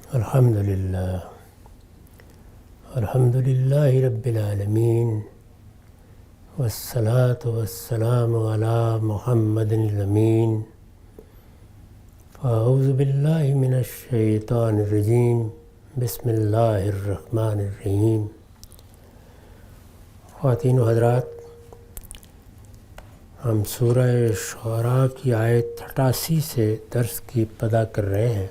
الحمدللہ رب العالمین والصلاة والسلام علی محمد الامین اعوذ باللہ من الشیطان الرجیم بسم اللہ الرحمن الرحیم۔ خواتین و حضرات، ہم سورہ شعراء کی آیت 88 سے درس کی ابتدا کر رہے ہیں۔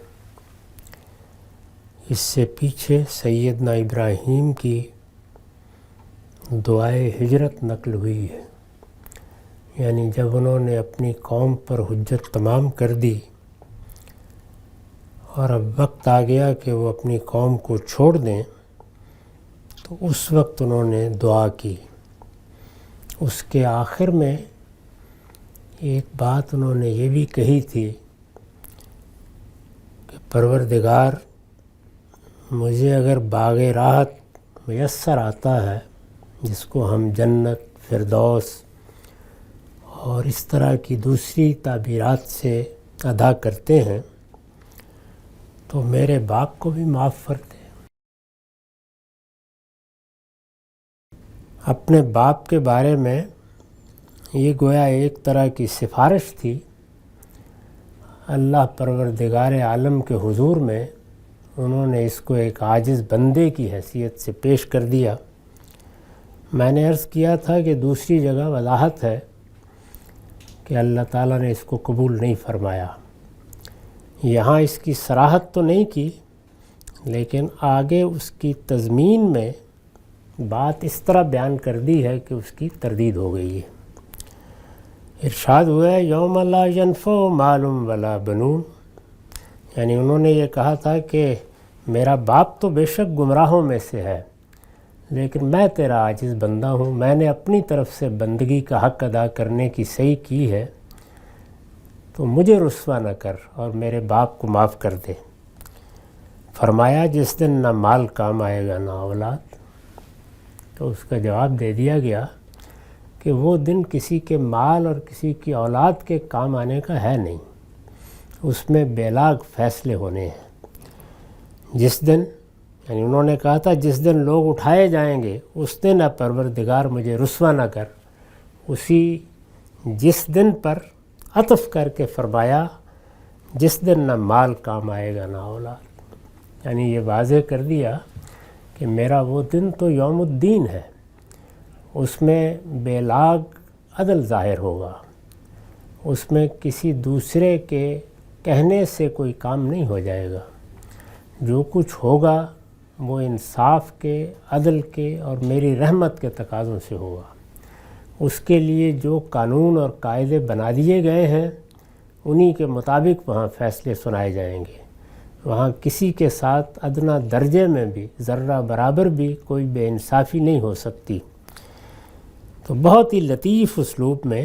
اس سے پیچھے سیدنا ابراہیم کی دعائے ہجرت نقل ہوئی ہے، یعنی جب انہوں نے اپنی قوم پر حجت تمام کر دی اور اب وقت آ گیا کہ وہ اپنی قوم کو چھوڑ دیں، تو اس وقت انہوں نے دعا کی۔ اس کے آخر میں ایک بات انہوں نے یہ بھی کہی تھی کہ پروردگار، مجھے اگر باغ راحت میسر آتا ہے، جس کو ہم جنت، فردوس اور اس طرح کی دوسری تعبیرات سے ادا کرتے ہیں، تو میرے باپ کو بھی معاف کر دے۔ اپنے باپ کے بارے میں یہ گویا ایک طرح کی سفارش تھی۔ اللہ پروردگار عالم کے حضور میں انہوں نے اس کو ایک عاجز بندے کی حیثیت سے پیش کر دیا۔ میں نے عرض کیا تھا کہ دوسری جگہ وضاحت ہے کہ اللہ تعالیٰ نے اس کو قبول نہیں فرمایا۔ یہاں اس کی صراحت تو نہیں کی، لیکن آگے اس کی تضمین میں بات اس طرح بیان کر دی ہے کہ اس کی تردید ہو گئی ہے۔ ارشاد ہوا ہے یوم لا ینفع مال ولا بنون، یعنی انہوں نے یہ کہا تھا کہ میرا باپ تو بے شک گمراہوں میں سے ہے، لیکن میں تیرا عاجز بندہ ہوں، میں نے اپنی طرف سے بندگی کا حق ادا کرنے کی صحیح کی ہے، تو مجھے رسوا نہ کر اور میرے باپ کو معاف کر دے۔ فرمایا جس دن نہ مال کام آئے گا نہ اولاد۔ تو اس کا جواب دے دیا گیا کہ وہ دن کسی کے مال اور کسی کی اولاد کے کام آنے کا ہے نہیں، اس میں بیلاگ فیصلے ہونے ہیں۔ جس دن، یعنی انہوں نے کہا تھا جس دن لوگ اٹھائے جائیں گے اس دن اے پروردگار مجھے رسوا نہ کر، اسی جس دن پر عطف کر کے فرمایا جس دن نہ مال کام آئے گا نہ اولاد، یعنی یہ واضح کر دیا کہ میرا وہ دن تو یوم الدین ہے، اس میں بیلاگ عدل ظاہر ہوگا، اس میں کسی دوسرے کے کہنے سے کوئی کام نہیں ہو جائے گا، جو کچھ ہوگا وہ انصاف کے، عدل کے اور میری رحمت کے تقاضوں سے ہوگا۔ اس کے لیے جو قانون اور قاعدے بنا دیے گئے ہیں انہی کے مطابق وہاں فیصلے سنائے جائیں گے۔ وہاں کسی کے ساتھ ادنیٰ درجے میں بھی ذرہ برابر بھی کوئی بے انصافی نہیں ہو سکتی۔ تو بہت ہی لطیف اسلوب میں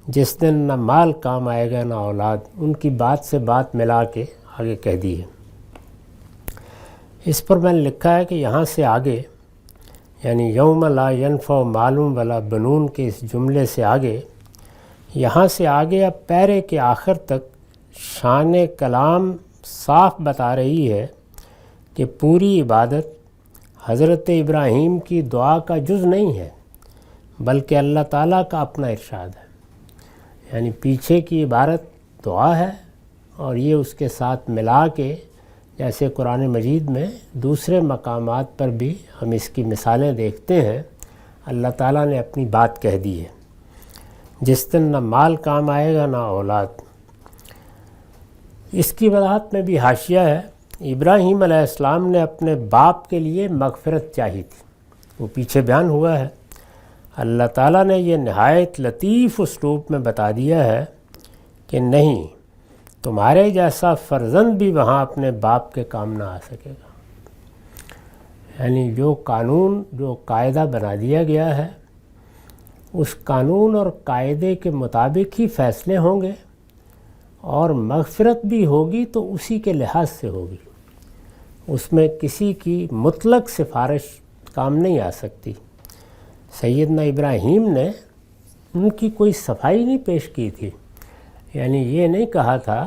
جس دن نہ مال کام آئے گا نہ اولاد، ان کی بات سے بات ملا کے آگے کہہ دی ہے۔ اس پر میں نے لکھا ہے کہ یہاں سے آگے، یعنی یوم لا ینفع مال ولا بنون کے اس جملے سے آگے، یہاں سے آگے اب پیرے کے آخر تک شان کلام صاف بتا رہی ہے کہ پوری عبادت حضرت ابراہیم کی دعا کا جز نہیں ہے، بلکہ اللہ تعالیٰ کا اپنا ارشاد ہے۔ یعنی پیچھے کی عبارت دعا ہے، اور یہ اس کے ساتھ ملا کے، جیسے قرآن مجید میں دوسرے مقامات پر بھی ہم اس کی مثالیں دیکھتے ہیں، اللہ تعالیٰ نے اپنی بات کہہ دی ہے۔ جس دن نہ مال کام آئے گا نہ اولاد، اس کی وضاحت میں بھی حاشیہ ہے۔ ابراہیم علیہ السلام نے اپنے باپ کے لیے مغفرت چاہی تھی، وہ پیچھے بیان ہوا ہے۔ اللہ تعالیٰ نے یہ نہایت لطیف اسلوب میں بتا دیا ہے کہ نہیں، تمہارے جیسا فرزند بھی وہاں اپنے باپ کے کام نہ آ سکے گا۔ یعنی جو قانون، جو قاعدہ بنا دیا گیا ہے، اس قانون اور قاعدے کے مطابق ہی فیصلے ہوں گے، اور مغفرت بھی ہوگی تو اسی کے لحاظ سے ہوگی، اس میں کسی کی مطلق سفارش کام نہیں آ سکتی۔ سیدنا ابراہیم نے ان کی کوئی صفائی نہیں پیش کی تھی، یعنی یہ نہیں کہا تھا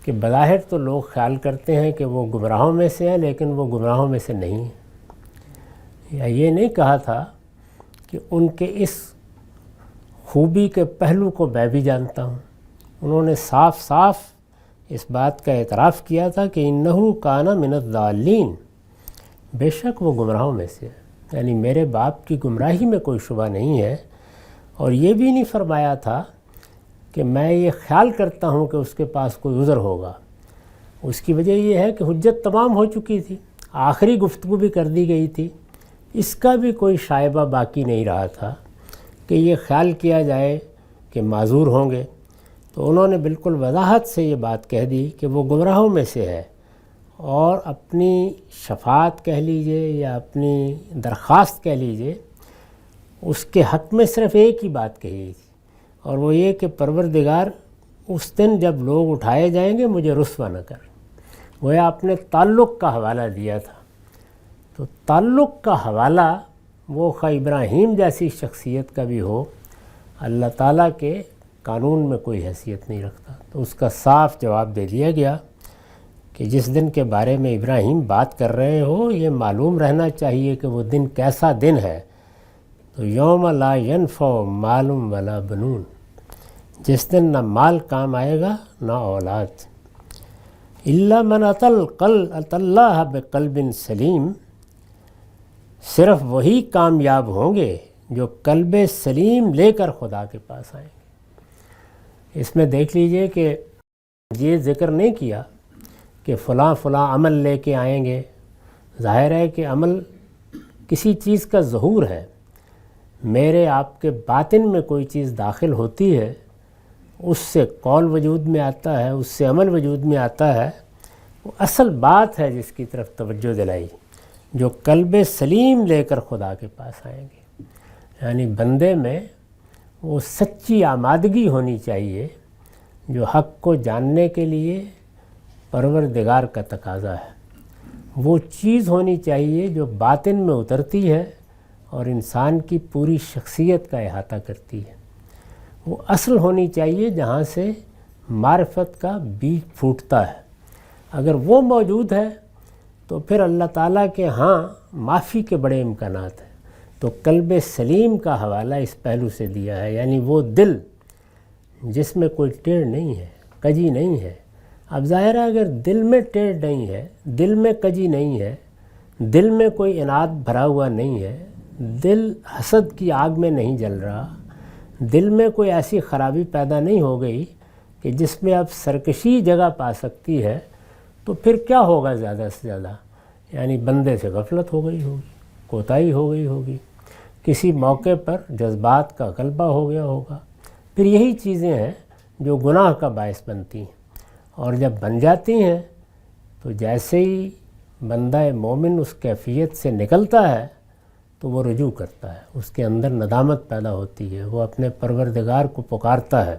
کہ بظاہر تو لوگ خیال کرتے ہیں کہ وہ گمراہوں میں سے ہیں، لیکن وہ گمراہوں میں سے نہیں ہیں۔ یا یہ نہیں کہا تھا کہ ان کے اس خوبی کے پہلو کو میں بھی جانتا ہوں۔ انہوں نے صاف صاف اس بات کا اعتراف کیا تھا کہ انہو کان من الضالین، بے شک وہ گمراہوں میں سے ہے، یعنی میرے باپ کی گمراہی میں کوئی شبہ نہیں ہے۔ اور یہ بھی نہیں فرمایا تھا کہ میں یہ خیال کرتا ہوں کہ اس کے پاس کوئی عذر ہوگا۔ اس کی وجہ یہ ہے کہ حجت تمام ہو چکی تھی، آخری گفتگو بھی کر دی گئی تھی، اس کا بھی کوئی شائبہ باقی نہیں رہا تھا کہ یہ خیال کیا جائے کہ معذور ہوں گے۔ تو انہوں نے بالکل وضاحت سے یہ بات کہہ دی کہ وہ گمراہوں میں سے ہے، اور اپنی شفاعت کہہ لیجئے یا اپنی درخواست کہہ لیجئے، اس کے حق میں صرف ایک ہی بات کہی تھی، اور وہ یہ کہ پروردگار اس دن جب لوگ اٹھائے جائیں گے مجھے رسوا نہ کر۔ گویا اپنے تعلق کا حوالہ دیا تھا۔ تو تعلق کا حوالہ وہ خواہ ابراہیم جیسی شخصیت کا بھی ہو، اللہ تعالیٰ کے قانون میں کوئی حیثیت نہیں رکھتا۔ تو اس کا صاف جواب دے دیا گیا کہ جس دن کے بارے میں ابراہیم بات کر رہے ہو یہ معلوم رہنا چاہیے کہ وہ دن کیسا دن ہے۔ تو یوم لا ینفع مال ولا بنون، جس دن نہ مال کام آئے گا نہ اولاد، الا من اتی اللہ بقلب سلیم، صرف وہی کامیاب ہوں گے جو قلب سلیم لے کر خدا کے پاس آئیں گے۔ اس میں دیکھ لیجئے کہ یہ ذکر نہیں کیا کہ فلاں فلاں عمل لے کے آئیں گے۔ ظاہر ہے کہ عمل کسی چیز کا ظہور ہے، میرے آپ کے باطن میں کوئی چیز داخل ہوتی ہے، اس سے قول وجود میں آتا ہے، اس سے عمل وجود میں آتا ہے۔ وہ اصل بات ہے جس کی طرف توجہ دلائی، جو قلب سلیم لے کر خدا کے پاس آئیں گے، یعنی بندے میں وہ سچی آمادگی ہونی چاہیے جو حق کو جاننے کے لیے پروردگار کا تقاضا ہے، وہ چیز ہونی چاہیے جو باطن میں اترتی ہے اور انسان کی پوری شخصیت کا احاطہ کرتی ہے، وہ اصل ہونی چاہیے جہاں سے معرفت کا بیج پھوٹتا ہے۔ اگر وہ موجود ہے تو پھر اللہ تعالیٰ کے ہاں معافی کے بڑے امکانات ہیں۔ تو قلب سلیم کا حوالہ اس پہلو سے دیا ہے، یعنی وہ دل جس میں کوئی ٹیڑھ نہیں ہے، کجی نہیں ہے۔ اب ظاہر ہے اگر دل میں ٹیڑھ نہیں ہے، دل میں کجی نہیں ہے، دل میں کوئی اناد بھرا ہوا نہیں ہے، دل حسد کی آگ میں نہیں جل رہا، دل میں کوئی ایسی خرابی پیدا نہیں ہو گئی کہ جس میں اب سرکشی جگہ پا سکتی ہے، تو پھر کیا ہوگا زیادہ سے زیادہ؟ یعنی بندے سے غفلت ہو گئی ہوگی، کوتاہی ہو گئی ہوگی، کسی موقع پر جذبات کا غلبہ ہو گیا ہوگا۔ پھر یہی چیزیں ہیں جو گناہ کا باعث بنتی ہیں، اور جب بن جاتی ہیں تو جیسے ہی بندہ مومن اس کیفیت سے نکلتا ہے تو وہ رجوع کرتا ہے، اس کے اندر ندامت پیدا ہوتی ہے، وہ اپنے پروردگار کو پکارتا ہے۔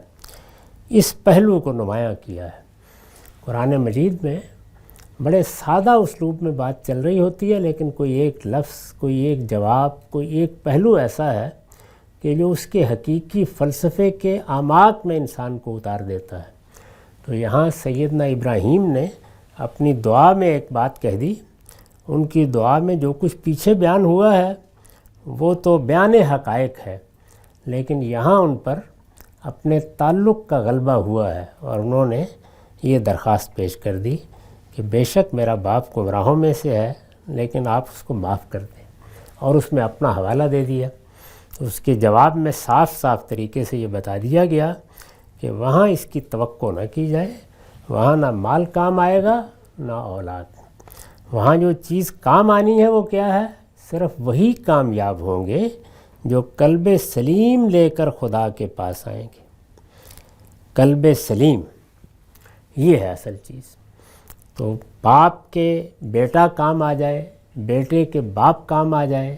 اس پہلو کو نمایاں کیا ہے۔ قرآن مجید میں بڑے سادہ اسلوب میں بات چل رہی ہوتی ہے، لیکن کوئی ایک لفظ، کوئی ایک جواب، کوئی ایک پہلو ایسا ہے کہ جو اس کے حقیقی فلسفے کے اعماق میں انسان کو اتار دیتا ہے۔ تو یہاں سیدنا ابراہیم نے اپنی دعا میں ایک بات کہہ دی، ان کی دعا میں جو کچھ پیچھے بیان ہوا ہے وہ تو بیان حقائق ہے، لیکن یہاں ان پر اپنے تعلق کا غلبہ ہوا ہے، اور انہوں نے یہ درخواست پیش کر دی کہ بے شک میرا باپ گمراہوں میں سے ہے، لیکن آپ اس کو معاف کر دیں، اور اس میں اپنا حوالہ دے دیا۔ تو اس کے جواب میں صاف صاف طریقے سے یہ بتا دیا گیا کہ وہاں اس کی توقع نہ کی جائے، وہاں نہ مال کام آئے گا نہ اولاد، وہاں جو چیز کام آنی ہے وہ کیا ہے؟ صرف وہی کامیاب ہوں گے جو قلب سلیم لے کر خدا کے پاس آئیں گے۔ قلب سلیم یہ ہے اصل چیز۔ تو باپ کے بیٹا کام آ جائے، بیٹے کے باپ کام آ جائے،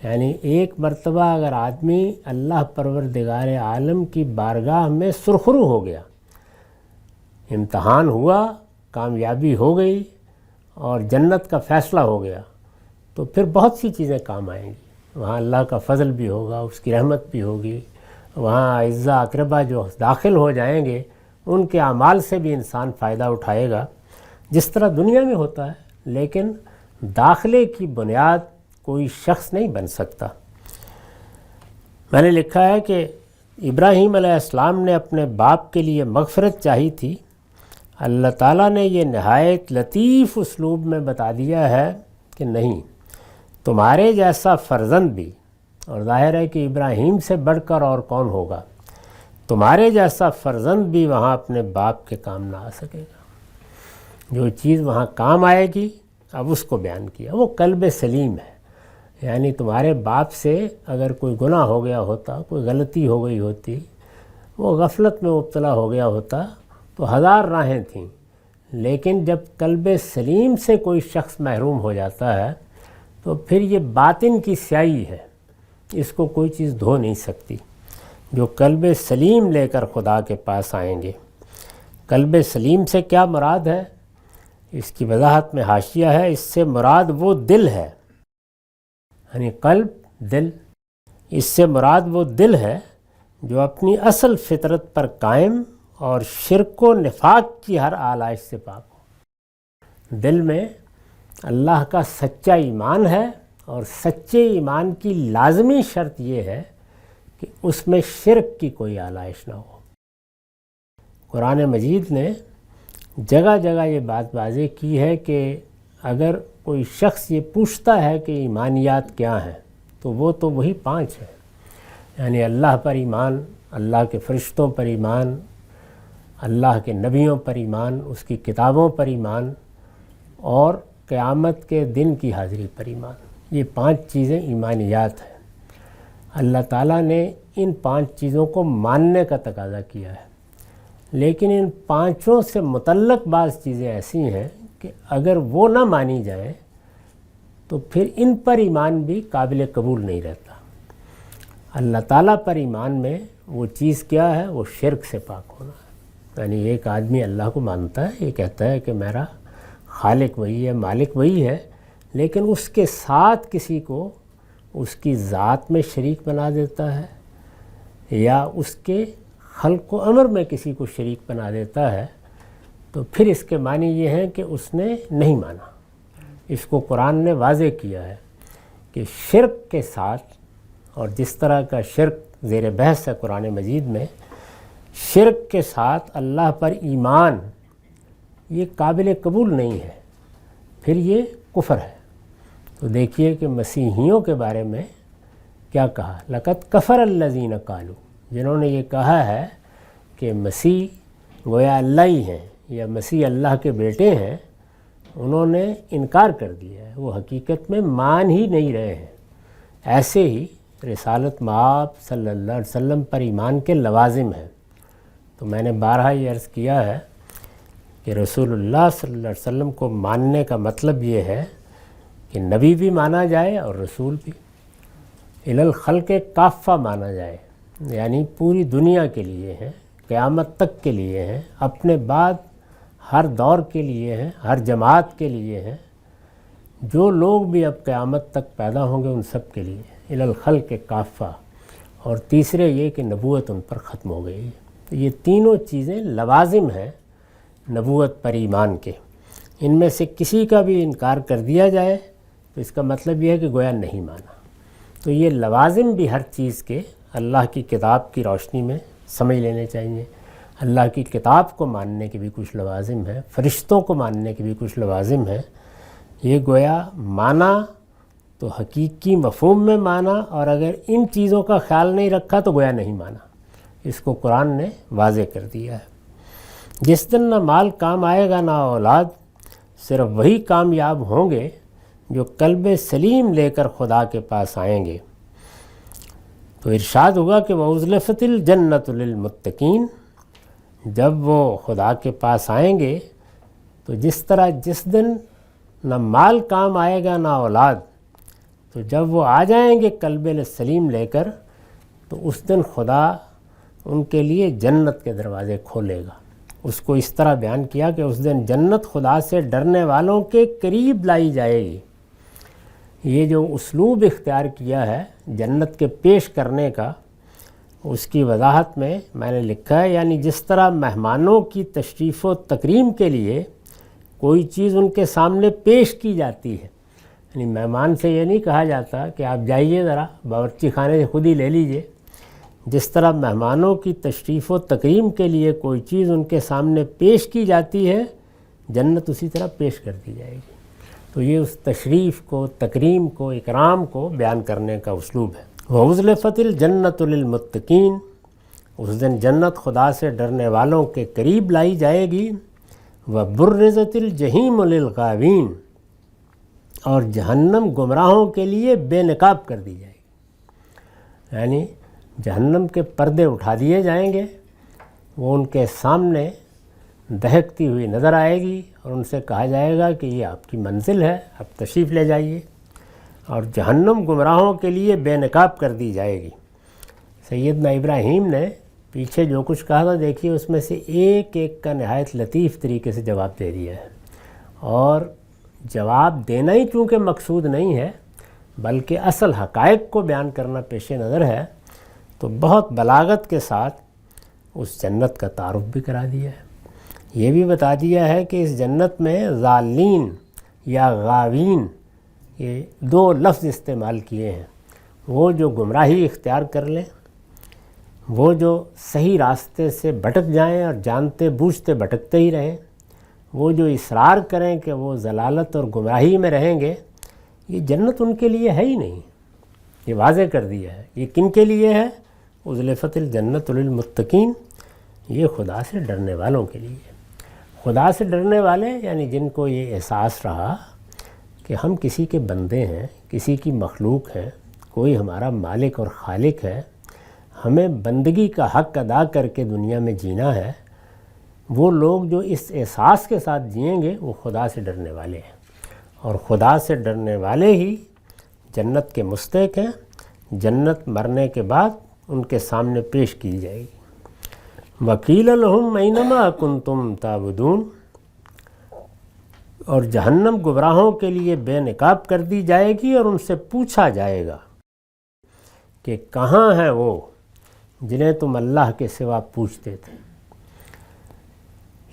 یعنی ایک مرتبہ اگر آدمی اللہ پروردگار عالم کی بارگاہ میں سرخرو ہو گیا، امتحان ہوا، کامیابی ہو گئی اور جنت کا فیصلہ ہو گیا، تو پھر بہت سی چیزیں کام آئیں گی۔ وہاں اللہ کا فضل بھی ہوگا، اس کی رحمت بھی ہوگی، وہاں اعزاء اقربا جو داخل ہو جائیں گے ان کے اعمال سے بھی انسان فائدہ اٹھائے گا جس طرح دنیا میں ہوتا ہے، لیکن داخلے کی بنیاد کوئی شخص نہیں بن سکتا۔ میں نے لکھا ہے کہ ابراہیم علیہ السلام نے اپنے باپ کے لیے مغفرت چاہی تھی، اللہ تعالیٰ نے یہ نہایت لطیف اسلوب میں بتا دیا ہے کہ نہیں، تمہارے جیسا فرزند بھی، اور ظاہر ہے کہ ابراہیم سے بڑھ کر اور کون ہوگا، تمہارے جیسا فرزند بھی وہاں اپنے باپ کے کام نہ آ سکے گا۔ جو چیز وہاں کام آئے گی اب اس کو بیان کیا، وہ قلب سلیم ہے، یعنی تمہارے باپ سے اگر کوئی گناہ ہو گیا ہوتا، کوئی غلطی ہو گئی ہوتی، وہ غفلت میں مبتلا ہو گیا ہوتا تو ہزار راہیں تھیں، لیکن جب قلب سلیم سے کوئی شخص محروم ہو جاتا ہے تو پھر یہ باطن کی سیاہی ہے، اس کو کوئی چیز دھو نہیں سکتی۔ جو قلب سلیم لے کر خدا کے پاس آئیں گے، قلب سلیم سے کیا مراد ہے؟ اس کی وضاحت میں حاشیہ ہے، اس سے مراد وہ دل ہے، یعنی قلب دل، اس سے مراد وہ دل ہے جو اپنی اصل فطرت پر قائم اور شرک و نفاق کی ہر آلائش سے پاک ہو۔ دل میں اللہ کا سچا ایمان ہے، اور سچے ایمان کی لازمی شرط یہ ہے کہ اس میں شرک کی کوئی آلائش نہ ہو۔ قرآن مجید نے جگہ جگہ یہ بات واضح کی ہے کہ اگر کوئی شخص یہ پوچھتا ہے کہ ایمانیات کیا ہیں تو وہ تو وہی 5 ہیں، یعنی اللہ پر ایمان، اللہ کے فرشتوں پر ایمان، اللہ کے نبیوں پر ایمان، اس کی کتابوں پر ایمان، اور قیامت کے دن کی حاضری پر ایمان۔ یہ 5 چیزیں ایمانیات ہیں۔ اللہ تعالیٰ نے ان 5 چیزوں کو ماننے کا تقاضا کیا ہے، لیکن ان 5 سے متعلق بعض چیزیں ایسی ہیں کہ اگر وہ نہ مانی جائیں تو پھر ان پر ایمان بھی قابل قبول نہیں رہتا۔ اللہ تعالیٰ پر ایمان میں وہ چیز کیا ہے؟ وہ شرک سے پاک ہونا ہے، یعنی ایک آدمی اللہ کو مانتا ہے، یہ کہتا ہے کہ میرا خالق وہی ہے، مالک وہی ہے، لیکن اس کے ساتھ کسی کو اس کی ذات میں شریک بنا دیتا ہے، یا اس کے خلق و امر میں کسی کو شریک بنا دیتا ہے، تو پھر اس کے معنی یہ ہیں کہ اس نے نہیں مانا۔ اس کو قرآن نے واضح کیا ہے کہ شرک کے ساتھ، اور جس طرح کا شرک زیر بحث ہے قرآن مجید میں، شرک کے ساتھ اللہ پر ایمان یہ قابل قبول نہیں ہے، پھر یہ کفر ہے۔ تو دیکھیے کہ مسیحیوں کے بارے میں کیا کہا، لقد کفر الذین قالوا، جنہوں نے یہ کہا ہے کہ مسیح گویا اللہ ہی ہیں یا مسیح اللہ کے بیٹے ہیں، انہوں نے انکار کر دیا ہے، وہ حقیقت میں مان ہی نہیں رہے ہیں۔ ایسے ہی رسالت مآب صلی اللہ علیہ وسلم پر ایمان کے لوازم ہیں۔ تو میں نے بارہا یہ عرض کیا ہے کہ رسول اللہ صلی اللہ علیہ وسلم کو ماننے کا مطلب یہ ہے کہ نبی بھی مانا جائے اور رسول بھی، الی الخلق کافہ مانا جائے، یعنی پوری دنیا کے لیے ہیں، قیامت تک کے لیے ہیں، اپنے بعد ہر دور کے لیے ہیں، ہر جماعت کے لیے ہیں، جو لوگ بھی اب قیامت تک پیدا ہوں گے ان سب کے لیے، الی الخلق کافہ۔ اور تیسرے یہ کہ نبوت ان پر ختم ہو گئی ہے۔ تو یہ تینوں چیزیں لوازم ہیں نبوت پر ایمان کے، ان میں سے کسی کا بھی انکار کر دیا جائے تو اس کا مطلب یہ ہے کہ گویا نہیں مانا۔ تو یہ لوازم بھی ہر چیز کے اللہ کی کتاب کی روشنی میں سمجھ لینے چاہیے۔ اللہ کی کتاب کو ماننے کے بھی کچھ لوازم ہیں، فرشتوں کو ماننے کے بھی کچھ لوازم ہیں۔ یہ گویا مانا تو حقیقی مفہوم میں مانا، اور اگر ان چیزوں کا خیال نہیں رکھا تو گویا نہیں مانا۔ اس کو قرآن نے واضح کر دیا ہے۔ جس دن نہ مال کام آئے گا نہ اولاد، صرف وہی کامیاب ہوں گے جو قلب سلیم لے کر خدا کے پاس آئیں گے۔ تو ارشاد ہوگا کہ وَأُزْلِفَتِ الْجَنَّةُ لِلْمُتَّقِينَ، جب وہ خدا کے پاس آئیں گے تو جس طرح جس دن نہ مال کام آئے گا نہ اولاد، تو جب وہ آ جائیں گے قلب سلیم لے کر تو اس دن خدا ان کے لیے جنت کے دروازے کھولے گا۔ اس کو اس طرح بیان کیا کہ اس دن جنت خدا سے ڈرنے والوں کے قریب لائی جائے گی۔ یہ جو اسلوب اختیار کیا ہے جنت کے پیش کرنے کا، اس کی وضاحت میں نے لکھا ہے، یعنی جس طرح مہمانوں کی تشریف و تکریم کے لیے کوئی چیز ان کے سامنے پیش کی جاتی ہے، یعنی مہمان سے یہ نہیں کہا جاتا کہ آپ جائیے ذرا باورچی خانے سے خود ہی لے لیجئے، جس طرح مہمانوں کی تشریف و تکریم کے لیے کوئی چیز ان کے سامنے پیش کی جاتی ہے، جنت اسی طرح پیش کر دی جائے گی۔ تو یہ اس تشریف کو، تکریم کو، اکرام کو بیان کرنے کا اسلوب ہے۔ وَأُزْلِفَتِ الْجَنَّةُ لِلْمُتَّقِينَ، اس دن جنت خدا سے ڈرنے والوں کے قریب لائی جائے گی۔ وَبُرِّزَتِ الْجَحِيمُ لِلْغَاوِينَ، اور جہنم گمراہوں کے لیے بے نقاب کر دی جائے گی، یعنی جہنم کے پردے اٹھا دیے جائیں گے، وہ ان کے سامنے دہکتی ہوئی نظر آئے گی اور ان سے کہا جائے گا کہ یہ آپ کی منزل ہے، اب تشریف لے جائیے، اور جہنم گمراہوں کے لیے بے نقاب کر دی جائے گی۔ سیدنا ابراہیم نے پیچھے جو کچھ کہا تھا، دیکھیے اس میں سے ایک ایک کا نہایت لطیف طریقے سے جواب دے دیا ہے، اور جواب دینا ہی چونکہ مقصود نہیں ہے بلکہ اصل حقائق کو بیان کرنا پیش نظر ہے، تو بہت بلاغت کے ساتھ اس جنت کا تعارف بھی کرا دیا ہے۔ یہ بھی بتا دیا ہے کہ اس جنت میں ضالین یا غاوین، یہ دو لفظ استعمال کیے ہیں، وہ جو گمراہی اختیار کر لیں، وہ جو صحیح راستے سے بھٹک جائیں اور جانتے بوجھتے بھٹکتے ہی رہیں، وہ جو اصرار کریں کہ وہ ضلالت اور گمراہی میں رہیں گے، یہ جنت ان کے لیے ہے ہی نہیں۔ یہ واضح کر دیا ہے۔ یہ کن کے لیے ہے؟ اُزْلِفَتِ الْجَنَّةُ لِلْمُتَّقِينَ، یہ خدا سے ڈرنے والوں کے لیے۔ خدا سے ڈرنے والے یعنی جن کو یہ احساس رہا کہ ہم کسی کے بندے ہیں، کسی کی مخلوق ہیں، کوئی ہمارا مالک اور خالق ہے، ہمیں بندگی کا حق ادا کر کے دنیا میں جینا ہے، وہ لوگ جو اس احساس کے ساتھ جئیں گے وہ خدا سے ڈرنے والے ہیں، اور خدا سے ڈرنے والے ہی جنت کے مستحق ہیں۔ جنت مرنے کے بعد ان کے سامنے پیش کی جائے گی۔ وَقِيلَ لَهُمْ أَيْنَمَا كُنْتُمْ تَعْبُدُونَ، اور جہنم گمراہوں کے لیے بے نقاب کر دی جائے گی اور ان سے پوچھا جائے گا کہ کہاں ہیں وہ جنہیں تم اللہ کے سوا پوچھتے تھے۔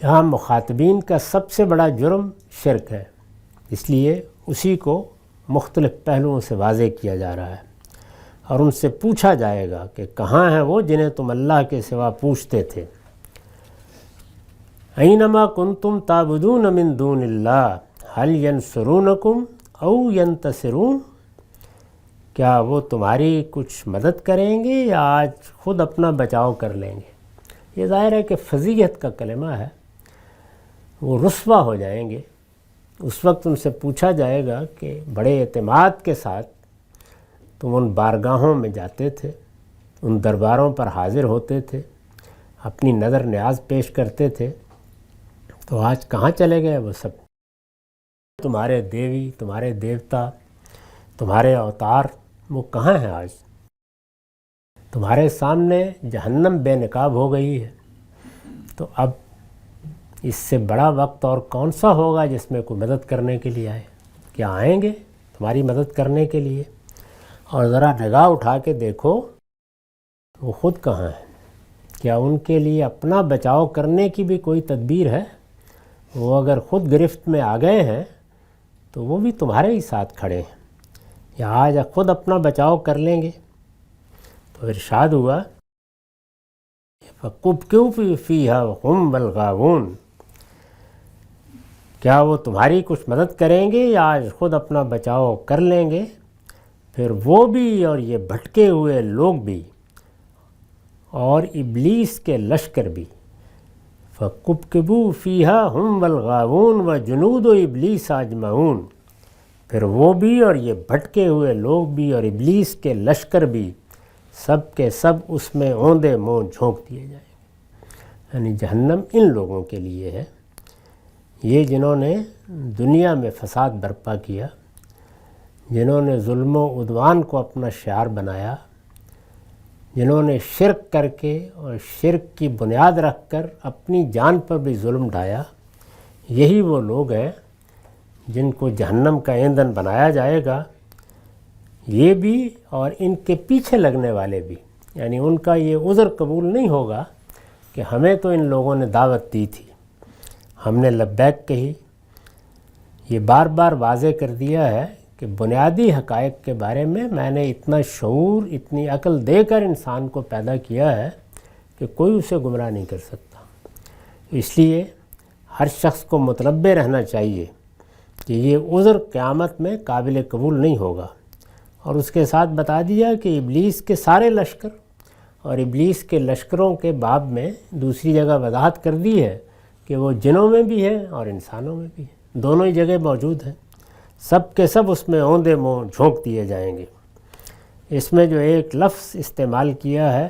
یہاں مخاطبین کا سب سے بڑا جرم شرک ہے، اس لیے اسی کو مختلف پہلوؤں سے واضح کیا جا رہا ہے، اور ان سے پوچھا جائے گا کہ کہاں ہیں وہ جنہیں تم اللہ کے سوا پوچھتے تھے۔ اینما کنتم تعبدون من دون اللہ هل ینصرونکم او ینتصرون، کیا وہ تمہاری کچھ مدد کریں گے یا آج خود اپنا بچاؤ کر لیں گے؟ یہ ظاہر ہے کہ فضیحت کا کلمہ ہے، وہ رسوا ہو جائیں گے۔ اس وقت ان سے پوچھا جائے گا کہ بڑے اعتماد کے ساتھ تم ان بارگاہوں میں جاتے تھے، ان درباروں پر حاضر ہوتے تھے، اپنی نظر نیاز پیش کرتے تھے، تو آج کہاں چلے گئے وہ سب؟ تمہارے دیوی، تمہارے دیوتا، تمہارے اوتار، وہ کہاں ہیں آج؟ تمہارے سامنے جہنم بے نقاب ہو گئی ہے، تو اب اس سے بڑا وقت اور کون سا ہوگا جس میں کوئی مدد کرنے کے لیے آئے؟ کیا آئیں گے تمہاری مدد کرنے کے لیے؟ اور ذرا نگاہ اٹھا کے دیکھو وہ خود کہاں ہیں؟ کیا ان کے لیے اپنا بچاؤ کرنے کی بھی کوئی تدبیر ہے؟ وہ اگر خود گرفت میں آ گئے ہیں تو وہ بھی تمہارے ہی ساتھ کھڑے ہیں، یا آج خود اپنا بچاؤ کر لیں گے؟ تو ارشاد ہوا فَكُبْكِبُوا فِيهَا وَهُمْ الْغَاوُونَ، کیا وہ تمہاری کچھ مدد کریں گے یا آج خود اپنا بچاؤ کر لیں گے؟ پھر وہ بھی اور یہ بھٹکے ہوئے لوگ بھی اور ابلیس کے لشکر بھی۔ فَكُبْكِبُوا فِيهَا هُمْ وَالْغَاوُونَ وَجُنُودُ إِبْلِيسَ أَجْمَعُونَ، پھر وہ بھی اور یہ بھٹکے ہوئے لوگ بھی اور ابلیس کے لشکر بھی، سب کے سب اس میں اوندے منہ جھونک دیے جائیں گے۔ یعنی جہنم ان لوگوں کے لیے ہے، یہ جنہوں نے دنیا میں فساد برپا کیا، جنہوں نے ظلم و عدوان کو اپنا شعار بنایا، جنہوں نے شرک کر کے اور شرک کی بنیاد رکھ کر اپنی جان پر بھی ظلم ڈھایا، یہی وہ لوگ ہیں جن کو جہنم کا ایندھن بنایا جائے گا۔ یہ بھی اور ان کے پیچھے لگنے والے بھی، یعنی ان کا یہ عذر قبول نہیں ہوگا کہ ہمیں تو ان لوگوں نے دعوت دی تھی، ہم نے لبیک کہی۔ یہ بار بار واضح کر دیا ہے کہ بنیادی حقائق کے بارے میں نے اتنا شعور، اتنی عقل دے کر انسان کو پیدا کیا ہے کہ کوئی اسے گمراہ نہیں کر سکتا۔ اس لیے ہر شخص کو متنبہ رہنا چاہیے کہ یہ عذر قیامت میں قابل قبول نہیں ہوگا۔ اور اس کے ساتھ بتا دیا کہ ابلیس کے سارے لشکر اور ابلیس کے لشکروں کے باب میں دوسری جگہ وضاحت کر دی ہے کہ وہ جنوں میں بھی ہے اور انسانوں میں بھی ہے، دونوں ہی جگہ موجود ہیں، سب کے سب اس میں اوندے منہ جھونک دیے جائیں گے۔ اس میں جو ایک لفظ استعمال کیا ہے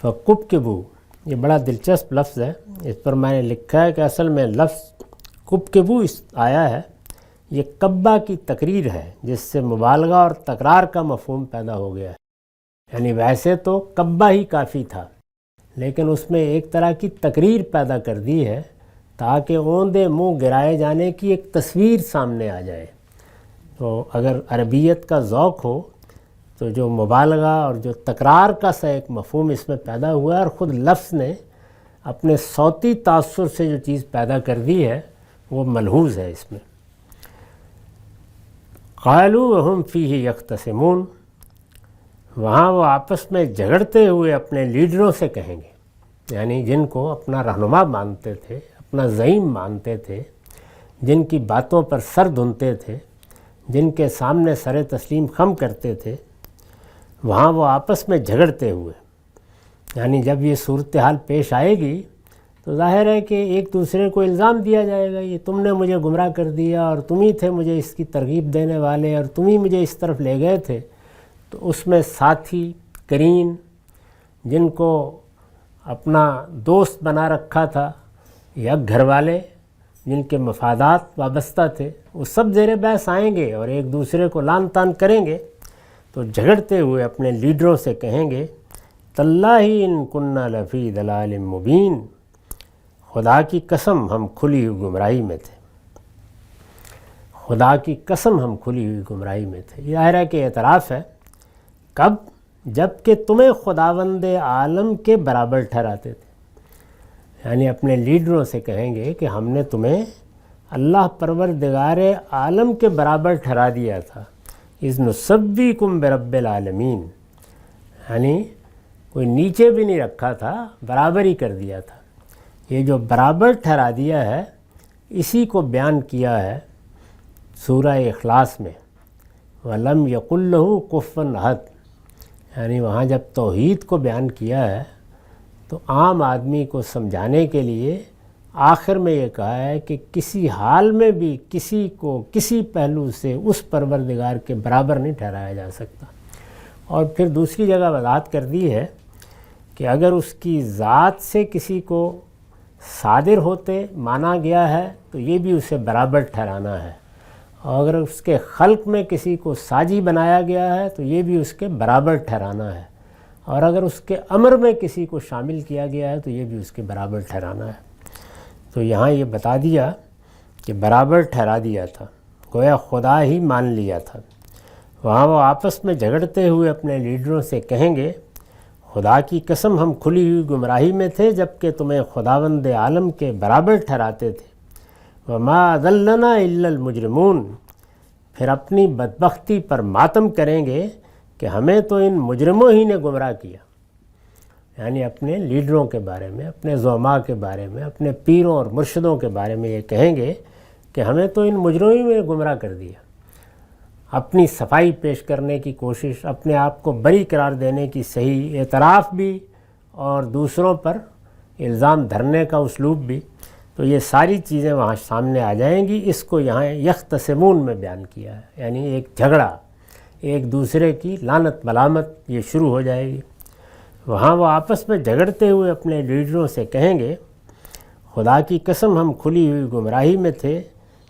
فَقُبْكِبُوا، یہ بڑا دلچسپ لفظ ہے۔ اس پر میں نے لکھا ہے کہ اصل میں لفظ قُبْكِبُوا آیا ہے، یہ کبّہ کی تقریر ہے جس سے مبالغہ اور تکرار کا مفہوم پیدا ہو گیا ہے۔ یعنی ویسے تو کبّہ ہی کافی تھا، لیکن اس میں ایک طرح کی تقریر پیدا کر دی ہے تاکہ اوندے منہ گرائے جانے کی ایک تصویر سامنے آ جائے۔ تو اگر عربیت کا ذوق ہو تو جو مبالغہ اور جو تکرار کا سا ایک مفہوم اس میں پیدا ہوا ہے، اور خود لفظ نے اپنے صوتی تاثر سے جو چیز پیدا کر دی ہے وہ ملحوظ ہے اس میں۔ قالوا وهم فیہ یختصمون، وہاں وہ آپس میں جھگڑتے ہوئے اپنے لیڈروں سے کہیں گے، یعنی جن کو اپنا رہنما مانتے تھے، اپنا زعیم مانتے تھے، جن کی باتوں پر سر دھنتے تھے، جن کے سامنے سر تسلیم خم کرتے تھے، وہاں وہ آپس میں جھگڑتے ہوئے، یعنی جب یہ صورتحال پیش آئے گی تو ظاہر ہے کہ ایک دوسرے کو الزام دیا جائے گا، یہ تم نے مجھے گمراہ کر دیا اور تم ہی تھے مجھے اس کی ترغیب دینے والے اور تم ہی مجھے اس طرف لے گئے تھے۔ تو اس میں ساتھی، قرین، جن کو اپنا دوست بنا رکھا تھا، یا گھر والے جن کے مفادات وابستہ تھے، وہ سب زیر بحث آئیں گے اور ایک دوسرے کو لان تان کریں گے۔ تو جھگڑتے ہوئے اپنے لیڈروں سے کہیں گے تاللہ ان کننا لفی ضلال مبین، خدا کی قسم ہم کھلی ہوئی گمراہی میں تھے، خدا کی قسم ہم کھلی ہوئی گمراہی میں تھے۔ یہ ظاہر ہے کہ اعتراف ہے، کب؟ جب کہ تمہیں خداوند عالم کے برابر ٹھہراتے تھے، یعنی اپنے لیڈروں سے کہیں گے کہ ہم نے تمہیں اللہ پروردگار عالم کے برابر ٹھہرا دیا تھا، اذ نسویکم برب العالمین، یعنی کوئی نیچے بھی نہیں رکھا تھا، برابر ہی کر دیا تھا۔ یہ جو برابر ٹھہرا دیا ہے اسی کو بیان کیا ہے سورہ اخلاص میں، وَلَمْ يَقُلْ لَهُ كُفُوًا أَحَدٌ، یعنی وہاں جب توحید کو بیان کیا ہے تو عام آدمی کو سمجھانے کے لیے آخر میں یہ کہا ہے کہ کسی حال میں بھی کسی کو کسی پہلو سے اس پروردگار کے برابر نہیں ٹھہرایا جا سکتا۔ اور پھر دوسری جگہ وضاحت کر دی ہے کہ اگر اس کی ذات سے کسی کو صادر ہوتے مانا گیا ہے تو یہ بھی اسے برابر ٹھہرانا ہے، اور اگر اس کے خلق میں کسی کو ساجی بنایا گیا ہے تو یہ بھی اس کے برابر ٹھہرانا ہے، اور اگر اس کے امر میں کسی کو شامل کیا گیا ہے تو یہ بھی اس کے برابر ٹھہرانا ہے۔ تو یہاں یہ بتا دیا کہ برابر ٹھہرا دیا تھا، گویا خدا ہی مان لیا تھا۔ وہاں وہ آپس میں جھگڑتے ہوئے اپنے لیڈروں سے کہیں گے خدا کی قسم ہم کھلی ہوئی گمراہی میں تھے جب کہ تمہیں خداوند عالم کے برابر ٹھہراتے تھے۔ وما اضلنا الا المجرمون، پھر اپنی بدبختی پر ماتم کریں گے کہ ہمیں تو ان مجرموں ہی نے گمراہ کیا، یعنی اپنے لیڈروں کے بارے میں، اپنے زعماء کے بارے میں، اپنے پیروں اور مرشدوں کے بارے میں یہ کہیں گے کہ ہمیں تو ان مجرموں ہی نے گمراہ کر دیا۔ اپنی صفائی پیش کرنے کی کوشش، اپنے آپ کو بری قرار دینے کی صحیح اعتراف بھی، اور دوسروں پر الزام دھرنے کا اسلوب بھی، تو یہ ساری چیزیں وہاں سامنے آ جائیں گی۔ اس کو یہاں یختصمون میں بیان کیا ہے، یعنی ایک جھگڑا، ایک دوسرے کی لعنت ملامت یہ شروع ہو جائے گی۔ وہاں وہ آپس میں جھگڑتے ہوئے اپنے لیڈروں سے کہیں گے خدا کی قسم ہم کھلی ہوئی گمراہی میں تھے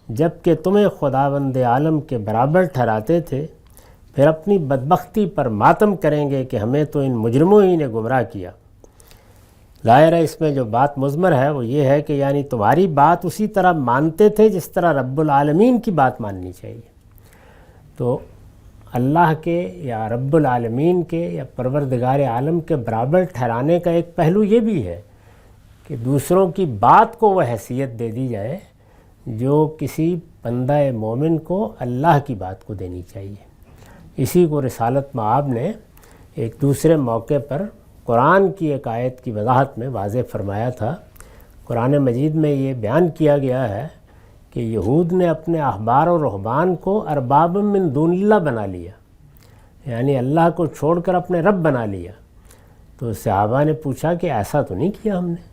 جب کہ تمہیں خداوند عالم کے برابر ٹھہراتے تھے، پھر اپنی بدبختی پر ماتم کریں گے کہ ہمیں تو ان مجرموں ہی نے گمراہ کیا۔ ظاہر ہے اس میں جو بات مضمر ہے وہ یہ ہے کہ یعنی تمہاری بات اسی طرح مانتے تھے جس طرح رب العالمین کی بات ماننی چاہیے۔ تو اللہ کے یا رب العالمین کے یا پروردگار عالم کے برابر ٹھہرانے کا ایک پہلو یہ بھی ہے کہ دوسروں کی بات کو وہ حیثیت دے دی جائے جو کسی بندہ مومن کو اللہ کی بات کو دینی چاہیے۔ اسی کو رسالت مآب نے ایک دوسرے موقع پر قرآن کی ایک آیت کی وضاحت میں واضح فرمایا تھا۔ قرآن مجید میں یہ بیان کیا گیا ہے کہ یہود نے اپنے احبار و رہبان کو ارباب من دون اللہ بنا لیا، یعنی اللہ کو چھوڑ کر اپنے رب بنا لیا۔ تو صحابہ نے پوچھا کہ ایسا تو نہیں کیا ہم نے؟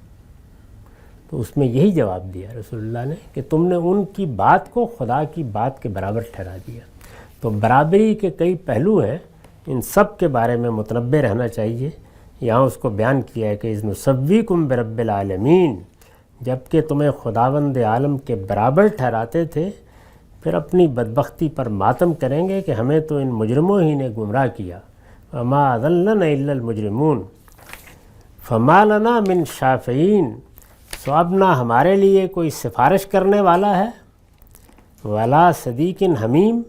تو اس میں یہی جواب دیا رسول اللہ نے کہ تم نے ان کی بات کو خدا کی بات کے برابر ٹھہرا دیا۔ تو برابری کے کئی پہلو ہیں، ان سب کے بارے میں متنبہ رہنا چاہیے۔ یہاں اس کو بیان کیا ہے کہ اذ نسویکم برب العالمین، جب کہ تمہیں خداوند عالم کے برابر ٹھہراتے تھے، پھر اپنی بدبختی پر ماتم کریں گے کہ ہمیں تو ان مجرموں ہی نے گمراہ کیا۔ وما اضلنا الا المجرمون فما لنا من شافعین، سو اب نہ ہمارے لیے کوئی سفارش کرنے والا ہے، ولا صدیق حمیم،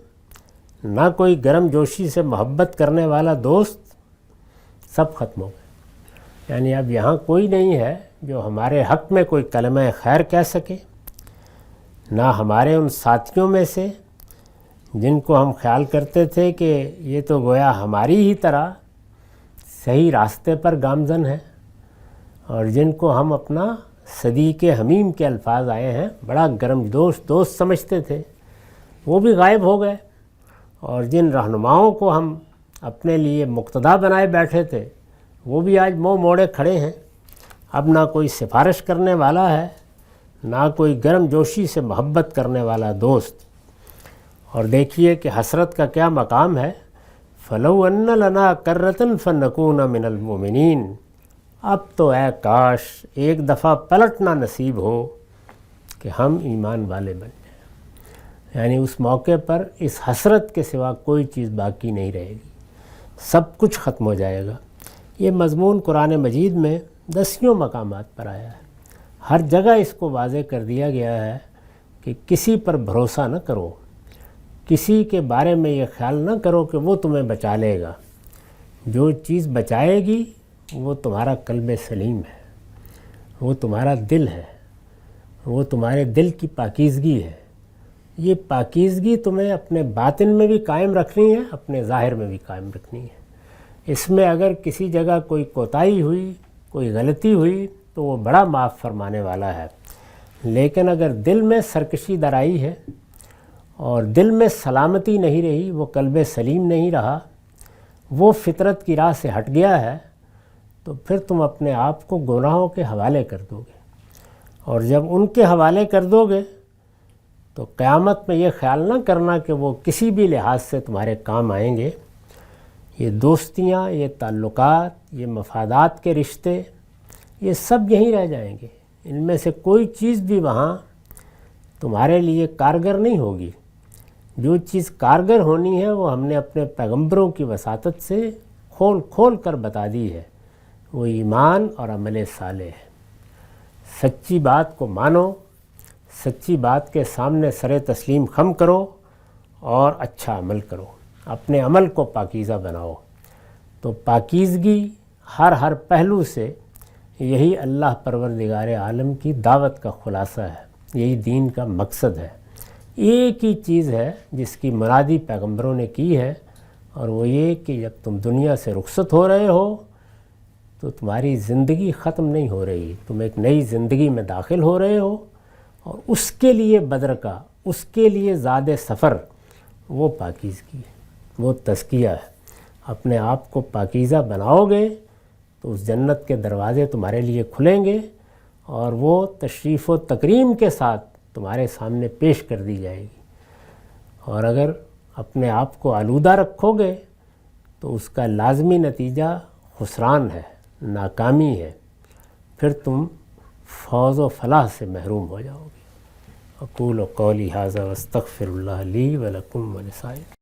نہ کوئی گرم جوشی سے محبت کرنے والا دوست، سب ختم ہو گئے۔ یعنی اب یہاں کوئی نہیں ہے جو ہمارے حق میں کوئی کلمہ خیر کہہ سکے، نہ ہمارے ان ساتھیوں میں سے جن کو ہم خیال کرتے تھے کہ یہ تو گویا ہماری ہی طرح صحیح راستے پر گامزن ہے، اور جن کو ہم اپنا صدیق حمیم کے الفاظ آئے ہیں بڑا گرم دوست سمجھتے تھے، وہ بھی غائب ہو گئے۔ اور جن رہنماؤں کو ہم اپنے لیے مقتدا بنائے بیٹھے تھے، وہ بھی آج منہ موڑے کھڑے ہیں۔ اب نہ کوئی سفارش کرنے والا ہے، نہ کوئی گرم جوشی سے محبت کرنے والا دوست۔ اور دیکھیے کہ حسرت کا کیا مقام ہے، فَلَوْ أَنَّ لَنَا كَرَّةً فَنَكُونَ مِنَ الْمُؤْمِنِينَ، اب تو اے کاش ایک دفعہ پلٹنا نصیب ہو کہ ہم ایمان والے بن جائیں۔ یعنی اس موقع پر اس حسرت کے سوا کوئی چیز باقی نہیں رہے گی، سب کچھ ختم ہو جائے گا۔ یہ مضمون قرآن مجید میں دسیوں مقامات پر آیا ہے، ہر جگہ اس کو واضح کر دیا گیا ہے کہ کسی پر بھروسہ نہ کرو، کسی کے بارے میں یہ خیال نہ کرو کہ وہ تمہیں بچا لے گا۔ جو چیز بچائے گی وہ تمہارا قلب سلیم ہے، وہ تمہارا دل ہے، وہ تمہارے دل کی پاکیزگی ہے۔ یہ پاکیزگی تمہیں اپنے باطن میں بھی قائم رکھنی ہے، اپنے ظاہر میں بھی قائم رکھنی ہے۔ اس میں اگر کسی جگہ کوئی کوتاہی ہوئی، کوئی غلطی ہوئی تو وہ بڑا معاف فرمانے والا ہے، لیکن اگر دل میں سرکشی درائی ہے اور دل میں سلامتی نہیں رہی، وہ قلب سلیم نہیں رہا، وہ فطرت کی راہ سے ہٹ گیا ہے، تو پھر تم اپنے آپ کو گناہوں کے حوالے کر دو گے، اور جب ان کے حوالے کر دو گے تو قیامت میں یہ خیال نہ کرنا کہ وہ کسی بھی لحاظ سے تمہارے کام آئیں گے۔ یہ دوستیاں، یہ تعلقات، یہ مفادات کے رشتے، یہ سب یہیں رہ جائیں گے، ان میں سے کوئی چیز بھی وہاں تمہارے لیے کارگر نہیں ہوگی۔ جو چیز کارگر ہونی ہے وہ ہم نے اپنے پیغمبروں کی وساطت سے کھول کر بتا دی ہے، وہ ایمان اور عمل صالح ہے۔ سچی بات کو مانو، سچی بات کے سامنے سر تسلیم خم کرو اور اچھا عمل کرو، اپنے عمل کو پاکیزہ بناؤ۔ تو پاکیزگی ہر پہلو سے یہی اللہ پروردگار عالم کی دعوت کا خلاصہ ہے، یہی دین کا مقصد ہے۔ ایک ہی چیز ہے جس کی منادی پیغمبروں نے کی ہے، اور وہ یہ کہ جب تم دنیا سے رخصت ہو رہے ہو تو تمہاری زندگی ختم نہیں ہو رہی، تم ایک نئی زندگی میں داخل ہو رہے ہو، اور اس کے لیے بدر کا، اس کے لیے زاد سفر، وہ پاکیزگی ہے، وہ تزکیہ ہے۔ اپنے آپ کو پاکیزہ بناؤ گے تو اس جنت کے دروازے تمہارے لیے کھلیں گے، اور وہ تشریف و تکریم کے ساتھ تمہارے سامنے پیش کر دی جائے گی۔ اور اگر اپنے آپ کو آلودہ رکھو گے تو اس کا لازمی نتیجہ خسران ہے، ناکامی ہے، پھر تم فوز و فلاح سے محروم ہو جاؤ گے۔ اقول قولی ھذا واستغفر اللہ لی ولکم ولسائر